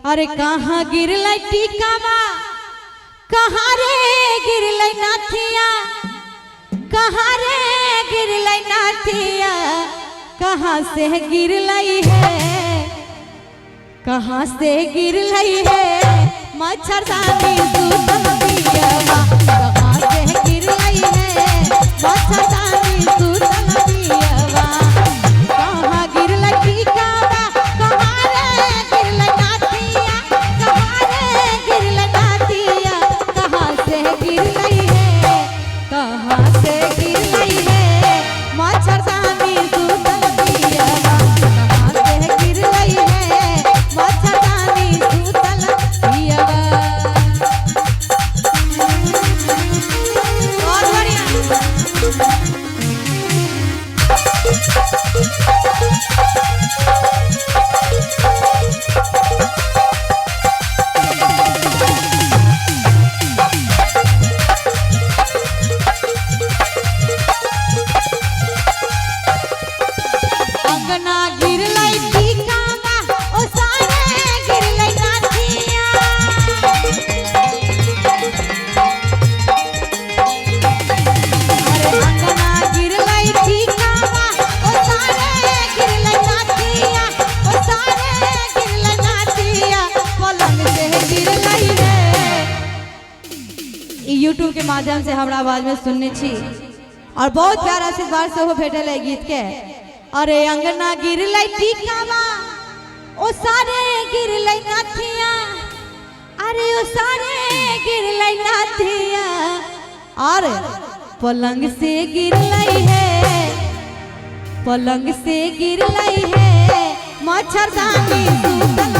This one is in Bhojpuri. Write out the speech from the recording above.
अरे कहाँ गिरलै टिकावा, कहाँ रे गिरलै नाथिया, कहाँ रे गिरलै नाथिया, कहाँ से गिरलै है, कहाँ से गिरलै है मच्छरदानी सूतल पियवा, कहाँ से गिरलै है मच्छरदानी सूतल पियवा। कहाँ गिरलै टिकावा, कहाँ रे गिरलै नाथिया, कहाँ रे गिरलै नाथिया, कहाँ से गिरलै है, कहाँ से गिरलै है मच्छरदानी सूतल पियवा, कहाँ से गिरलै है मच्छरदानी सूतल पियवा। और बढ़िया अंगना गिरलै टिकावा, ओ सारे गिरलै नाथिया। अरे अंगना गिरलै टिकावा, ओ सारे गिरलै नाथिया, ओ सारे गिरलै नाथिया, पलंग से गिरलै है। यूट्यूब के माध्यम से हमरा आवाज में सुनने छी और बहुत प्यारा आशीर्वाद से हो भेटल है गीत के। अरे अंगना गिरलै टिकावा, ओ सारे गिरलै नाथिया, अरे ओ सारे गिरलै नाथिया, और पलंग से गिरलै है, पलंग से गिरलै है मच्छरदानी सूतल